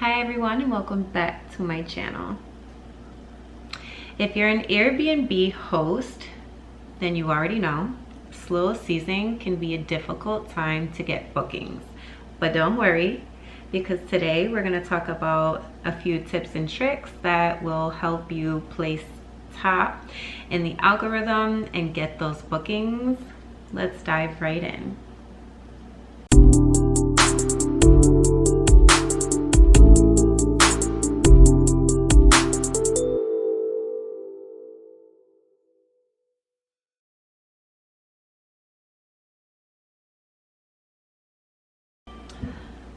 Hi everyone, and welcome back to my channel. If you're an Airbnb host, then you already know slow season can be a difficult time to get bookings. But don't worry, because today we're going to talk about a few tips and tricks that will help you place top in the algorithm and get those bookings. Let's dive right in.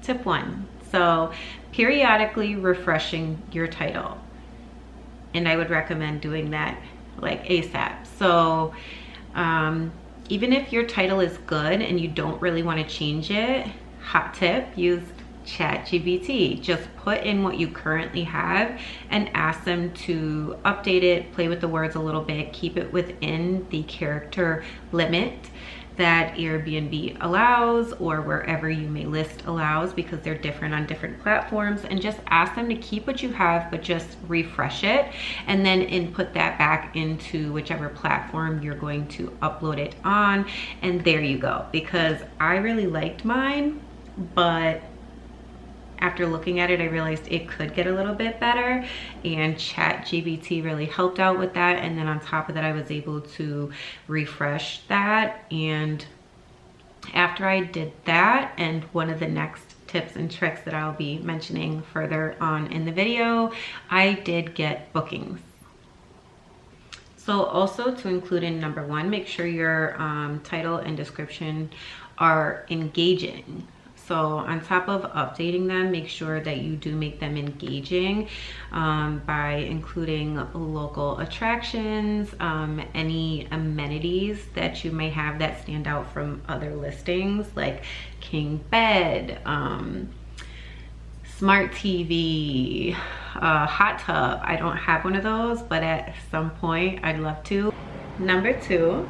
Tip 1. So periodically refreshing your title. And I would recommend doing that like ASAP. So even if your title is good and you don't really want to change it, hot tip, use ChatGPT. Just put in what you currently have and ask them to update it, play with the words a little bit, keep it within the character limit that Airbnb allows, or wherever you may list allows, because they're different on different platforms. And just ask them to keep what you have, but just refresh it, and then input that back into whichever platform you're going to upload it on. And there you go. Because I really liked mine, but after looking at it, I realized it could get a little bit better, and ChatGPT really helped out with that. And then on top of that, I was able to refresh that. And after I did that, and one of the next tips and tricks that I'll be mentioning further on in the video, I did get bookings. So also to include in number 1, make sure your title and description are engaging. So on top of updating them, make sure that you do make them engaging by including local attractions, any amenities that you may have that stand out from other listings, like king bed, smart TV, hot tub. I don't have one of those, but at some point I'd love to. Number 2,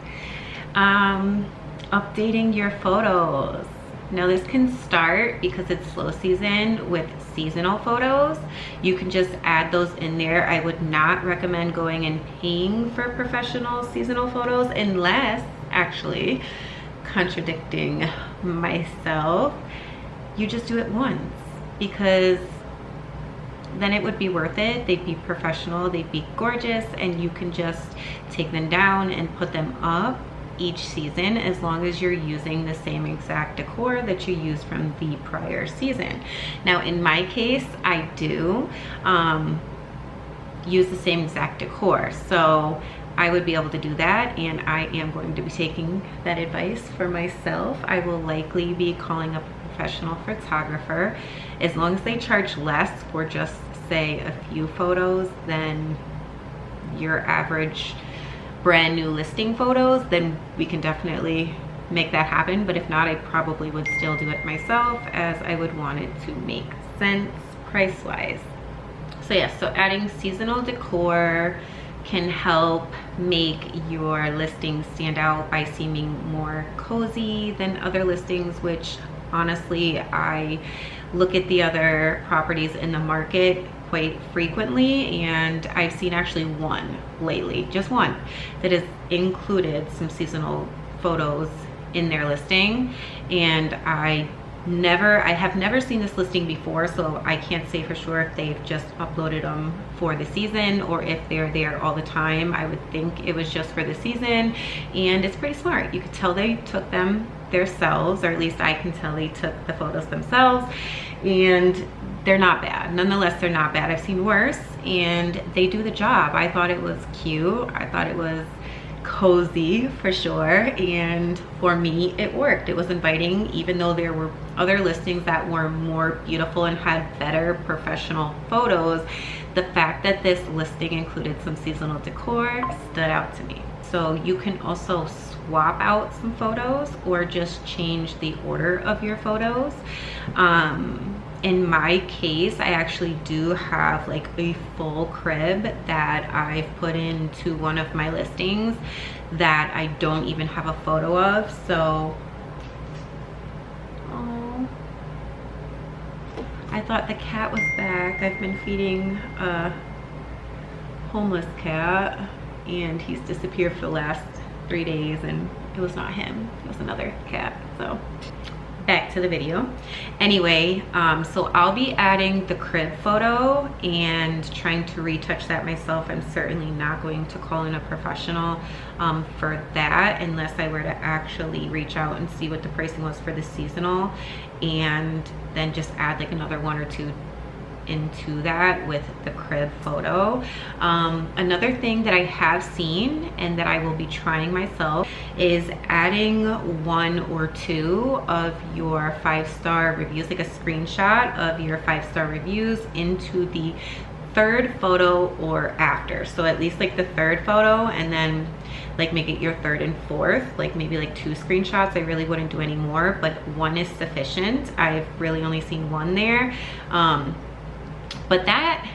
updating your photos. Now this can start, because it's slow season, with seasonal photos. You can just add those in there. I would not recommend going and paying for professional seasonal photos, unless, actually, contradicting myself, you just do it once, because then it would be worth it. They'd be professional, they'd be gorgeous, and you can just take them down and put them up each season, as long as you're using the same exact decor that you used from the prior season. Now in my case, I do use the same exact decor, so I would be able to do that, and I am going to be taking that advice for myself. I will likely be calling up a professional photographer, as long as they charge less for just, say, a few photos than your average brand new listing photos. Then we can definitely make that happen. But if not, I probably would still do it myself, as I would want it to make sense price wise. So yeah, so adding seasonal decor can help make your listing stand out by seeming more cozy than other listings, which honestly, I look at the other properties in the market quite frequently, and I've seen actually one lately, just one, that has included some seasonal photos in their listing. And I have never seen this listing before, so I can't say for sure if they've just uploaded them for the season or if they're there all the time. I would think it was just for the season, and it's pretty smart. You could tell they took them themselves, or at least I can tell they took the photos themselves, and they're not bad. Nonetheless, they're not bad. I've seen worse, and they do the job. I thought it was cute. I thought it was cozy for sure, and for me it worked. It was inviting, even though there were other listings that were more beautiful and had better professional photos. The fact that this listing included some seasonal decor stood out to me. So you can also swap out some photos, or just change the order of your photos. In my case, I actually do have like a full crib that I've put into one of my listings that I don't even have a photo of. So I thought the cat was back. I've been feeding a homeless cat and he's disappeared for the last 3 days, and it was not him, it was another cat. So back to the video. Anyway, so I'll be adding the crib photo and trying to retouch that myself. I'm certainly not going to call in a professional for that unless I were to actually reach out and see what the pricing was for the seasonal, and then just add like another 1 or 2 into that with the crib photo. Another thing that I have seen and that I will be trying myself is adding 1 or 2 of your 5-star reviews, like a screenshot of your 5-star reviews into the 3rd photo or after. So at least like the 3rd photo, and then like make it your 3rd and 4th, like maybe like 2 screenshots. I really wouldn't do any more, but 1 is sufficient. I've really only seen 1 there. But that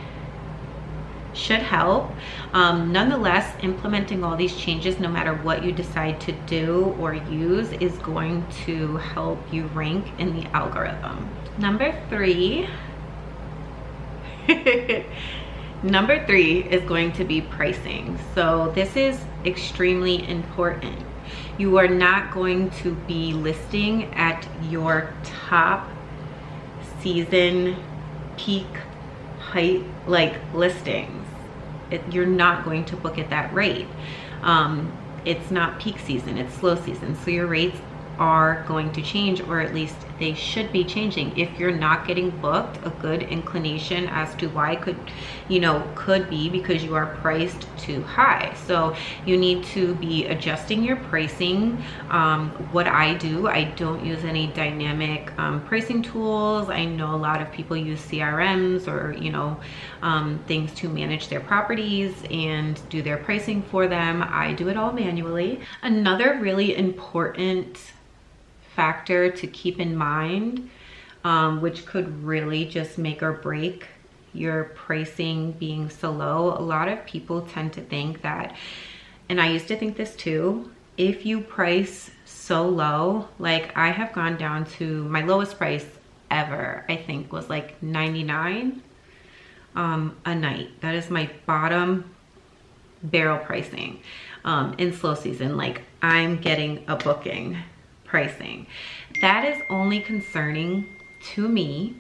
should help. Nonetheless, implementing all these changes, no matter what you decide to do or use, is going to help you rank in the algorithm. Number 3. Number 3 is going to be pricing. So this is extremely important. You are not going to be listing at your top season peak height like listings. You're not going to book at that rate. It's not peak season, it's slow season, so your rates are going to change, or at least they should be changing. If you're not getting booked, a good inclination as to why could be because you are priced too high. So you need to be adjusting your pricing. What I do, I don't use any dynamic pricing tools. I know a lot of people use CRMs or things to manage their properties and do their pricing for them. I do it all manually. Another really important factor to keep in mind, which could really just make or break your pricing being so low. A lot of people tend to think that, and I used to think this too, if you price so low, like I have gone down to my lowest price ever, I think was like $99 a night. That is my bottom barrel pricing in slow season. Like I'm getting a booking pricing. That is only concerning to me,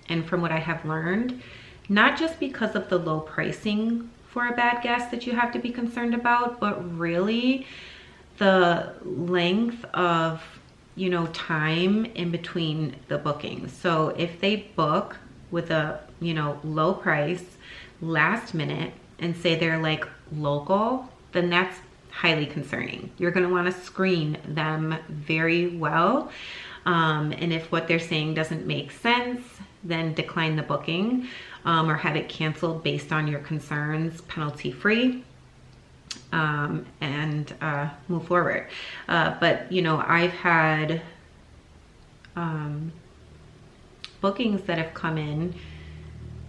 and from what I have learned, not just because of the low pricing for a bad guest that you have to be concerned about, but really the length of time in between the bookings. So if they book with a low price last minute and say they're like local, then that's highly concerning. You're going to want to screen them very well. And if what they're saying doesn't make sense, then decline the booking or have it canceled based on your concerns, penalty free, and move forward. But I've had bookings that have come in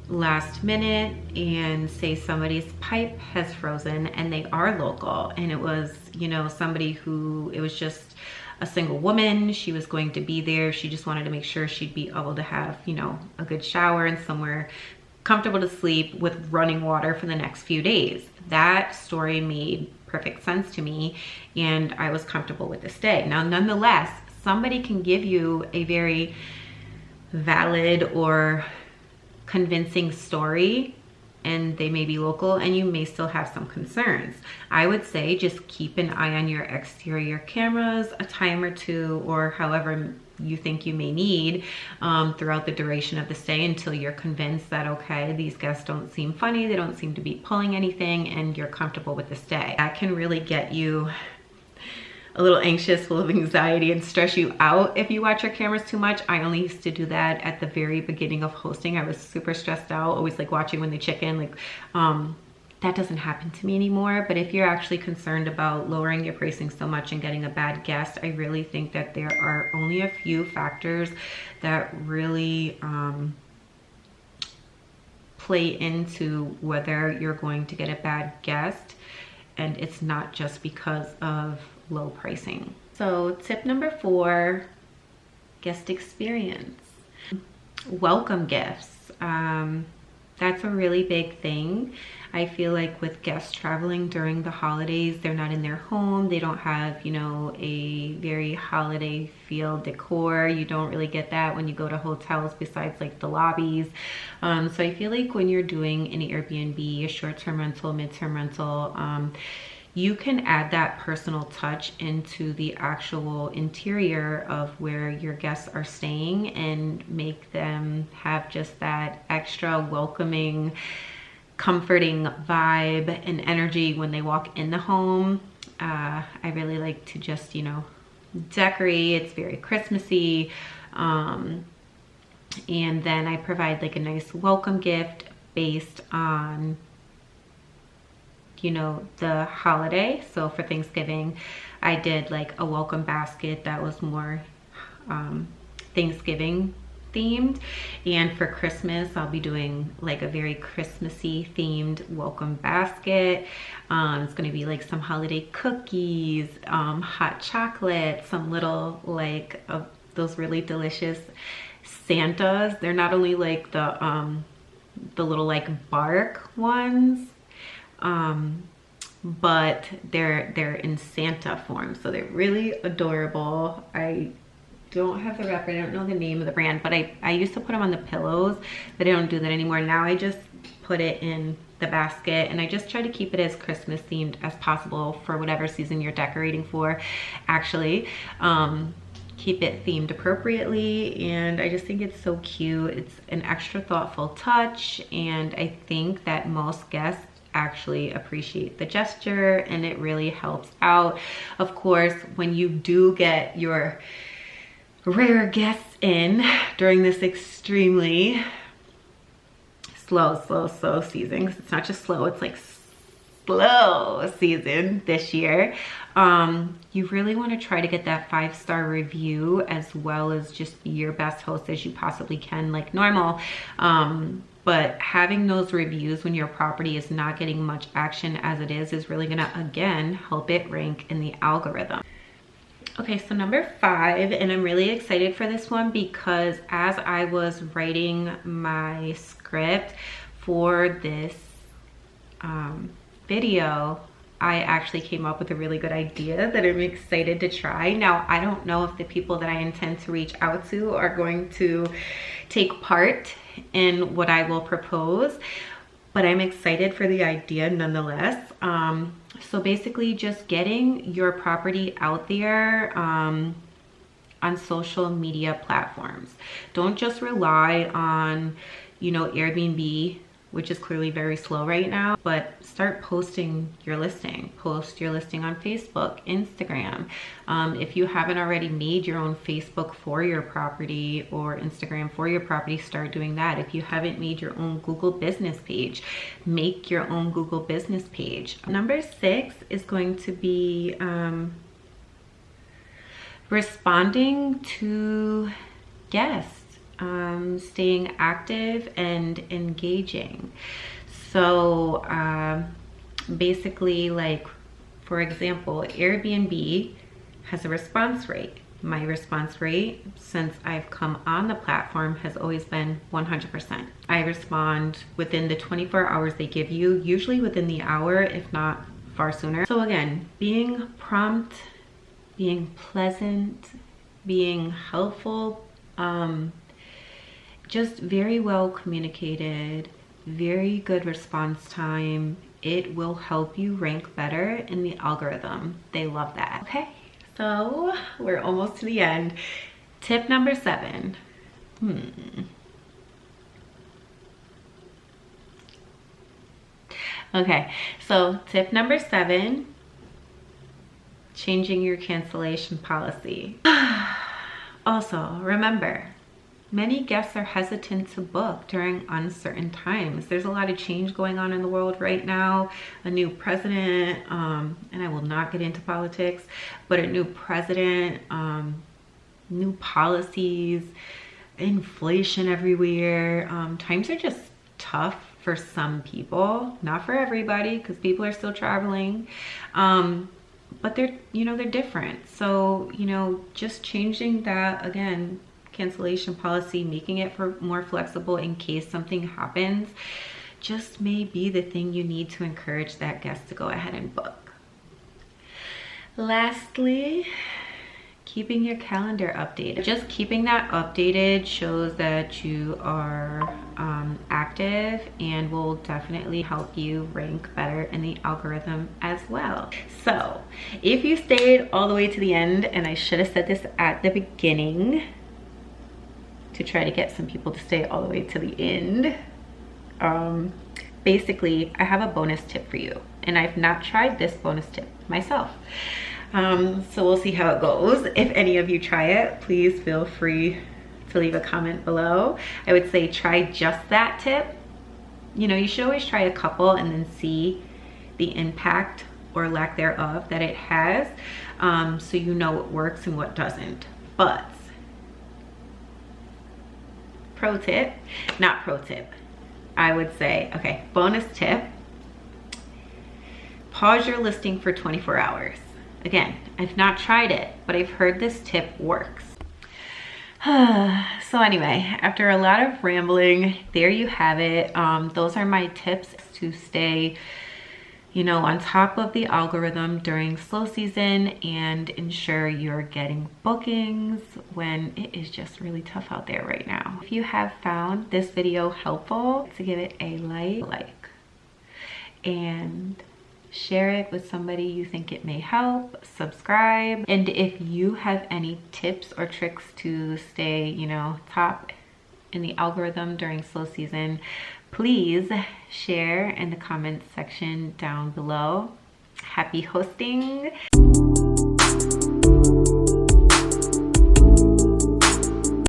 last minute and say somebody's pipe has frozen and they are local, and it was somebody who, it was just a single woman. She was going to be there. She just wanted to make sure she'd be able to have a good shower and somewhere comfortable to sleep with running water for the next few days. That story made perfect sense to me and I was comfortable with the stay. Now nonetheless, somebody can give you a very valid or convincing story and they may be local and you may still have some concerns. I would say just keep an eye on your exterior cameras a time or 2 or however you think you may need throughout the duration of the stay until you're convinced that, okay, these guests don't seem funny, they don't seem to be pulling anything, and you're comfortable with the stay. That can really get you a little anxious, full of anxiety, and stress you out if you watch your cameras too much. I only used to do that at the very beginning of hosting. I was super stressed out, always like watching when they check in. Like that doesn't happen to me anymore. But if you're actually concerned about lowering your pricing so much and getting a bad guest, I really think that there are only a few factors that really play into whether you're going to get a bad guest, and it's not just because of low pricing. So tip number 4, guest experience. welcome gifts. That's a really big thing. I feel like with guests traveling during the holidays, they're not in their home. They don't have, you know, a very holiday feel decor. You don't really get that when you go to hotels besides like the lobbies. So I feel like when you're doing an Airbnb, a short-term rental, mid-term rental, you can add that personal touch into the actual interior of where your guests are staying and make them have just that extra welcoming, comforting vibe and energy when they walk in the home. I really like to just, you know, decorate. It's very Christmassy. And then I provide like a nice welcome gift based on, you know, the holiday. So for Thanksgiving, I did like a welcome basket that was more Thanksgiving themed, and for Christmas I'll be doing like a very Christmassy themed welcome basket. It's going to be like some holiday cookies, hot chocolate, some little like those really delicious Santas. They're not only like the little like bark ones, but they're in Santa form, so they're really adorable. I don't have the rep, I don't know the name of the brand, but I used to put them on the pillows, but I don't do that anymore. Now I just put it in the basket, and I just try to keep it as Christmas themed as possible for whatever season you're decorating for. Actually, keep it themed appropriately, and I just think it's so cute. It's an extra thoughtful touch, and I think that most guests actually appreciate the gesture, and it really helps out. Of course, when you do get your rare guests in during this extremely slow season, 'cause it's not just slow, it's like slow season this year, you really want to try to get that 5-star review, as well as just be your best host as you possibly can, like normal. But having those reviews when your property is not getting much action as it is really gonna, again, help it rank in the algorithm. Okay, so number 5, and I'm really excited for this one because as I was writing my script for this video, I actually came up with a really good idea that I'm excited to try. Now, I don't know if the people that I intend to reach out to are going to take part in what I will propose, but I'm excited for the idea nonetheless. So basically just getting your property out there on social media platforms. Don't just rely on, you know, Airbnb, which is clearly very slow right now, but start posting your listing. Post your listing on Facebook, Instagram. If you haven't already made your own Facebook for your property or Instagram for your property, start doing that. If you haven't made your own Google business page, make your own Google business page. Number 6 is going to be responding to guests. Staying active and engaging. So basically, like for example, Airbnb has a response rate. My response rate since I've come on the platform has always been 100%. I respond within the 24 hours they give you, usually within the hour, if not far sooner. So again, being prompt, being pleasant, being helpful, just very well communicated, very good response time. It will help you rank better in the algorithm. They love that. Okay, so we're almost to the end. Tip number 7. Okay, so tip number 7, changing your cancellation policy. Also, remember, many guests are hesitant to book during uncertain times. There's a lot of change going on in the world right now. A new president, and I will not get into politics, but a new president, new policies, inflation everywhere. Times are just tough for some people, not for everybody, because people are still traveling. But they're different. So, just changing that, again, cancellation policy, making it more flexible in case something happens, just may be the thing you need to encourage that guest to go ahead and book. Lastly, keeping your calendar updated. Just keeping that updated shows that you are active and will definitely help you rank better in the algorithm as well. So if you stayed all the way to the end, and I should have said this at the beginning to try to get some people to stay all the way to the end, basically I have a bonus tip for you, and I've not tried this bonus tip myself. So we'll see how it goes. If any of you try it, please feel free to leave a comment below. I would say try just that tip. You know, you should always try a couple and then see the impact or lack thereof that it has, so you know what works and what doesn't. But pro tip, not pro tip, I would say, okay, bonus tip, pause your listing for 24 hours. Again, I've not tried it, but I've heard this tip works. So anyway, after a lot of rambling, there you have it. Those are my tips to stay, you know, on top of the algorithm during slow season and ensure you're getting bookings when it is just really tough out there right now. If you have found this video helpful, to give it a like and share it with somebody you think it may help, subscribe, and if you have any tips or tricks to stay, you know, top in the algorithm during slow season, please share in the comments section down below. Happy hosting.